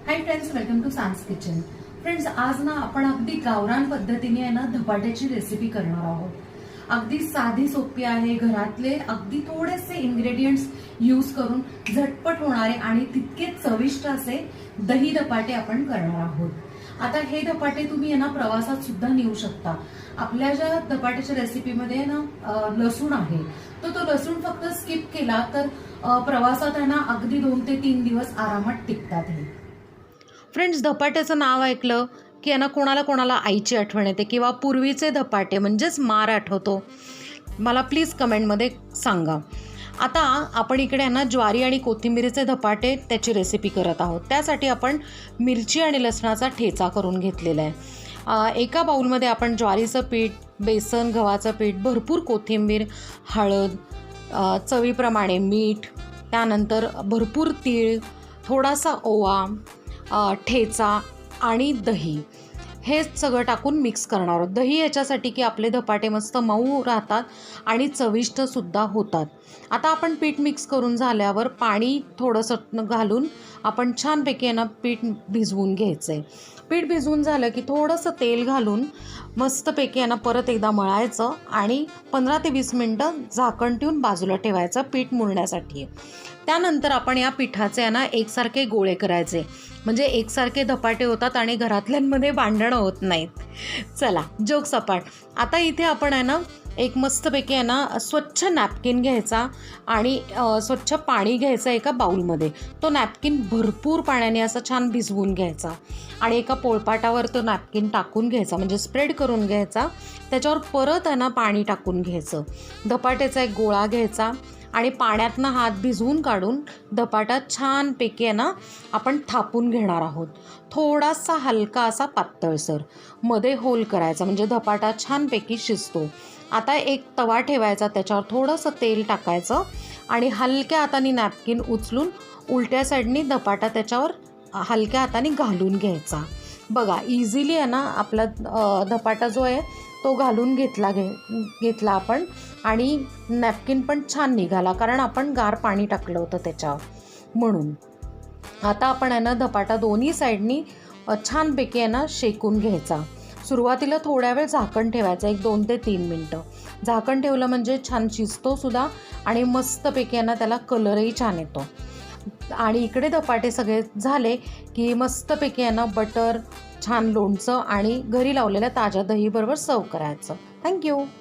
Hi friends, welcome to सांस kitchen. Friends, आज ना आपण अगदी गावरान पद्धतीने आहे ना धपाट्याची रेसिपी करणार आहोत. अगदी साधी सोपी आहे. घरातले अगदी थोडेसे इन्ग्रेडियंट्स यूज करून झटपट होणारे आणि तितकेच चविष्ट असे दही धपाटे आपण करणार आहोत. आता हे धपाटे तुम्ही ना प्रवासात सुद्धा नेऊ शकता. आपल्या ज्या धपाट्याच्या रेसिपीमध्ये ना लसूण आहे, तो लसूण फक्त स्किप केला तर प्रवासात आहे ना अगदी 2 ते 3 दिवस आरामात टिकतात. हे फ्रेंड्स, धपाट्याचं नाव ऐकलं की ना कोणाला आईची आठवण येते किंवा पूर्वीचे धपाटे म्हणजेच मार आठवतो. मला प्लीज कमेंटमध्ये सांगा. आता आपण इकडे ना ज्वारी आणि कोथिंबीरीचे धपाटे त्याची रेसिपी करत आहोत. त्यासाठी आपण मिरची आणि लसणाचा ठेचा करून घेतलेला आहे. एका बाउलमध्ये आपण ज्वारीचं पीठ, बेसन, गव्हाचं पीठ, भरपूर कोथिंबीर, हळद, चवीप्रमाणे मीठ, त्यानंतर भरपूर तीळ, थोडासा ओवा, ठेचा आणि दही हे सगळं टाकून मिक्स करणार आहोत. दही याच्यासाठी की आपले धपाटे मस्त मऊ राहतात आणि चविष्टसुद्धा होतात. आता आपण पीठ मिक्स करून झाल्यावर पाणी थोडंसं घालून आपण छानपैकी ना पीठ भिजवून घ्यायचं आहे. पीठ भिजवून झालं की थोडंसं तेल घालून मस्तपैकी ना परत एकदा मळायचं आणि 15 ते 20 मिनटं झाकण ठेवून बाजूला ठेवायचं पीठ मुरण्यासाठी. त्यानंतर आपण या पिठाचे ना एकसारखे गोळे करायचे, म्हणजे एकसारखे धपाटे होतात आणि घरातल्यांमध्ये भांडणं होत नाहीत. चला, जोक सपाट. आता इथे आपण ना एक मस्तपैकी ना स्वच्छ नॅपकिन घ्यायचा आणि स्वच्छ पाणी घ्यायचं एका बाउलमध्ये. तो नॅपकिन भरपूर पाण्याने असं छान भिजवून घ्यायचा आणि एका पोळपाटावर तो नॅपकिन टाकून घ्यायचा, म्हणजे स्प्रेड करून घ्यायचा. त्याच्यावर परत ना पाणी टाकून घ्यायचं. धपाट्याचा एक गोळा घ्यायचा आणि पाण्यातनं हात भिजवून काढून धपाटा छानपैकी ना आपण थापून घेणार आहोत. थोडासा हलका असा पातळसर मध्ये होल करायचा, म्हणजे धपाटा छानपैकी शिजतो. आता एक तवा ठेवायचा, त्याच्यावर थोडंसं तेल टाकायचं आणि हलक्या हाताने नॅपकिन उचलून उलट्या साईडनी धपाटा त्याच्यावर हलक्या हाताने घालून घ्यायचा. बघा, इझिली आहे ना आपला धपाटा जो आहे तो घालून घेतला आपण आणि नॅपकिन पण छान निघाला, कारण आपण गार पाणी टाकलं होतं त्याच्यावर म्हणून. आता आपण आहे ना धपाटा दोन्ही साईडनी छानपैकी आहे ना शेकून घ्यायचा. सुरुवातीला थोड्या वेळ झाकण ठेवायचं, एक 2 ते 3 मिनटं झाकण ठेवलं म्हणजे छान शिजतो सुद्धा आणि मस्तपैकी ना त्याला कलरही छान येतो. आणि इकडे धपाटे सगळे झाले की मस्तपैकी ना बटर, छान लोणचं आणि घरी लावलेल्या ताज्या दहीबरोबर सर्व करायचं. थँक्यू.